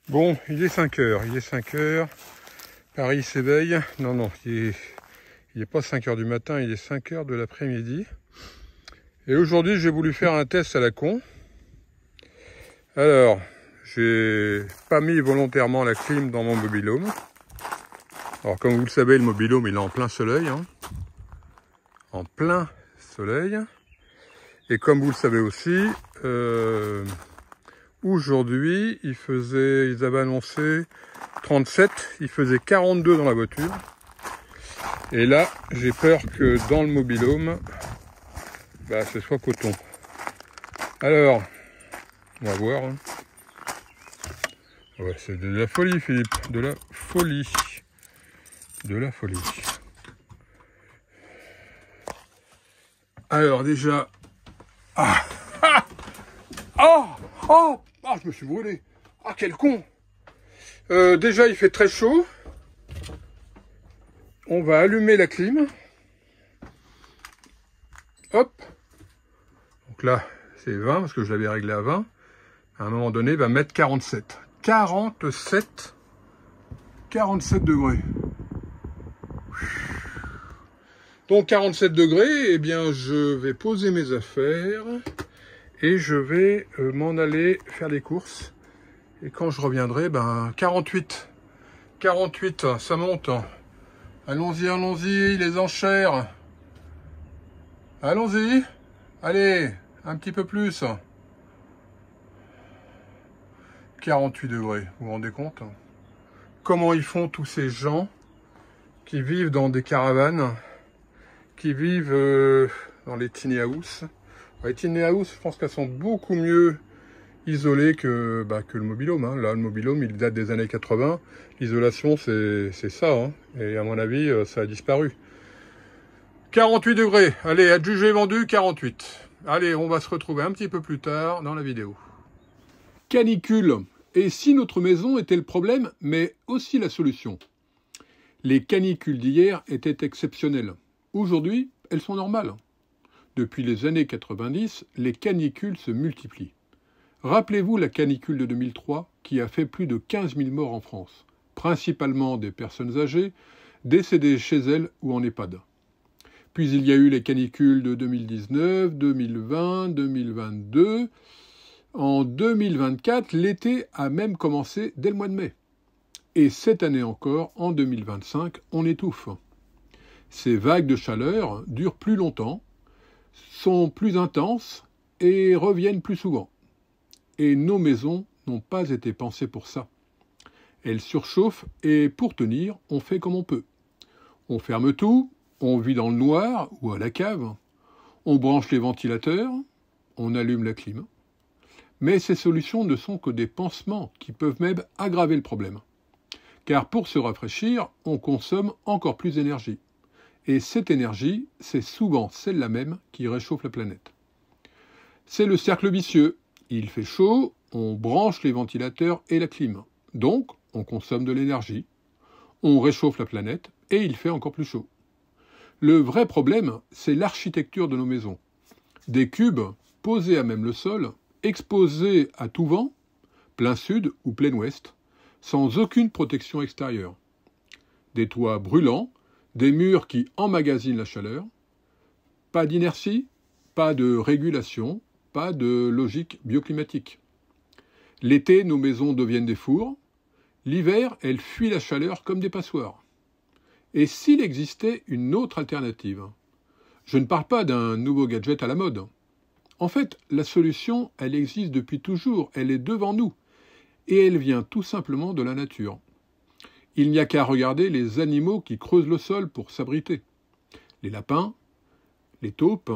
Bon, il est 5 heures, Paris s'éveille. Non, il est pas 5 heures du matin, il est 5 heures de l'après-midi. Et aujourd'hui, j'ai voulu faire un test à la con. Alors, j'ai pas mis volontairement la clim dans mon mobil-home. Alors, comme vous le savez, le mobil-home, il est en plein soleil. En plein soleil. Et comme vous le savez aussi, aujourd'hui, ils avaient annoncé 37, il faisait 42 dans la voiture. Et là, j'ai peur que dans le mobil-home, ce soit coton. Alors, on va voir. Ouais, c'est de la folie, Philippe, de la folie. De la folie. Alors déjà... je me suis brûlé. Ah, quel con. Déjà, il fait très chaud. On va allumer la clim. Hop. Donc là, c'est 20, parce que je l'avais réglé à 20. À un moment donné, il va mettre 47. 47 degrés. Donc 47 degrés, eh bien, je vais poser mes affaires et je vais m'en aller faire les courses. Et quand je reviendrai, 48. 48, ça monte. Allons-y, les enchères. Allons-y. Allez, un petit peu plus. 48 degrés, vous vous rendez compte? Comment ils font tous ces gens qui vivent dans des caravanes, qui vivent dans les tiny house. Les tiny house, je pense qu'elles sont beaucoup mieux isolées que le mobil-home. Là, le mobil-home, il date des années 80. L'isolation, c'est ça. Et à mon avis, ça a disparu. 48 degrés. Allez, adjugé vendu, 48. Allez, on va se retrouver un petit peu plus tard dans la vidéo. Canicule. Et si notre maison était le problème, mais aussi la solution? Les canicules d'hier étaient exceptionnelles. Aujourd'hui, elles sont normales. Depuis les années 90, les canicules se multiplient. Rappelez-vous la canicule de 2003 qui a fait plus de 15 000 morts en France, principalement des personnes âgées, décédées chez elles ou en EHPAD. Puis il y a eu les canicules de 2019, 2020, 2022. En 2024, l'été a même commencé dès le mois de mai. Et cette année encore, en 2025, on étouffe. Ces vagues de chaleur durent plus longtemps, sont plus intenses et reviennent plus souvent. Et nos maisons n'ont pas été pensées pour ça. Elles surchauffent et pour tenir, on fait comme on peut. On ferme tout, on vit dans le noir ou à la cave, on branche les ventilateurs, on allume la clim. Mais ces solutions ne sont que des pansements qui peuvent même aggraver le problème. Car pour se rafraîchir, on consomme encore plus d'énergie. Et cette énergie, c'est souvent celle-là même qui réchauffe la planète. C'est le cercle vicieux. Il fait chaud, on branche les ventilateurs et la clim. Donc, on consomme de l'énergie, on réchauffe la planète et il fait encore plus chaud. Le vrai problème, c'est l'architecture de nos maisons. Des cubes posés à même le sol, exposés à tout vent, plein sud ou plein ouest, sans aucune protection extérieure. Des toits brûlants, des murs qui emmagasinent la chaleur, pas d'inertie, pas de régulation, pas de logique bioclimatique. L'été, nos maisons deviennent des fours. L'hiver, elles fuient la chaleur comme des passoires. Et s'il existait une autre alternative? Je ne parle pas d'un nouveau gadget à la mode. En fait, la solution, elle existe depuis toujours, elle est devant nous. Et elle vient tout simplement de la nature. Il n'y a qu'à regarder les animaux qui creusent le sol pour s'abriter. Les lapins, les taupes,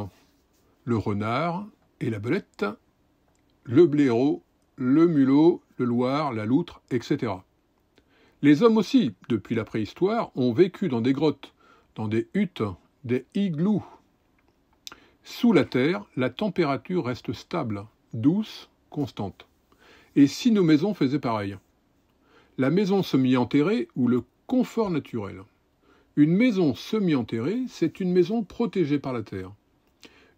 le renard et la belette, le blaireau, le mulot, le loir, la loutre, etc. Les hommes aussi, depuis la préhistoire, ont vécu dans des grottes, dans des huttes, des igloos. Sous la terre, la température reste stable, douce, constante. Et si nos maisons faisaient pareil? La maison semi-enterrée ou le confort naturel. Une maison semi-enterrée, c'est une maison protégée par la terre.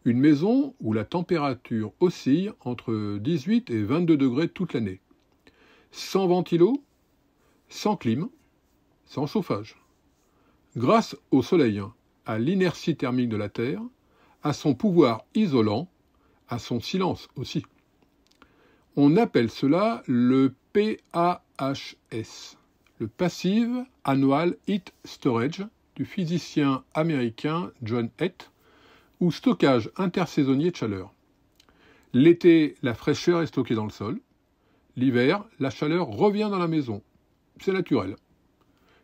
Une maison où la température oscille entre 18 et 22 degrés toute l'année. sans ventilo, sans clim, sans chauffage. Grâce au soleil, à l'inertie thermique de la Terre, à son pouvoir isolant, à son silence aussi. On appelle cela le PAHS, le Passive Annual Heat Storage du physicien américain John Hecht, ou stockage intersaisonnier de chaleur. L'été, la fraîcheur est stockée dans le sol. L'hiver, la chaleur revient dans la maison. C'est naturel.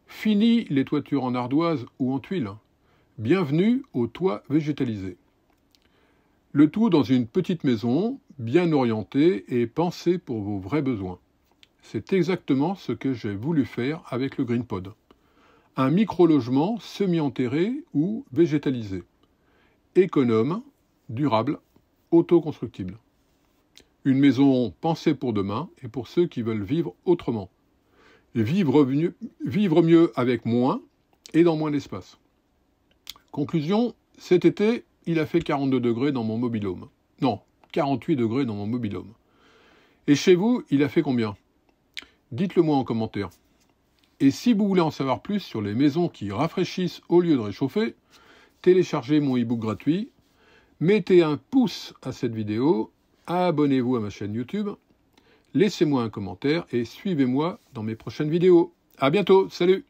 Fini les toitures en ardoise ou en tuiles. Bienvenue au toit végétalisé. Le tout dans une petite maison, bien orientée et pensée pour vos vrais besoins. C'est exactement ce que j'ai voulu faire avec le GreenPod. Un micro-logement semi-enterré ou végétalisé. Économe, durable, autoconstructible. Une maison pensée pour demain et pour ceux qui veulent vivre autrement. Vivre mieux avec moins et dans moins d'espace. Conclusion, cet été, il a fait 42 degrés dans mon mobil-home. Non, 48 degrés dans mon mobil-home. Et chez vous, il a fait combien? Dites-le moi en commentaire. Et si vous voulez en savoir plus sur les maisons qui rafraîchissent au lieu de réchauffer, téléchargez mon e-book gratuit, mettez un pouce à cette vidéo, abonnez-vous à ma chaîne YouTube, laissez-moi un commentaire et suivez-moi dans mes prochaines vidéos. À bientôt, salut!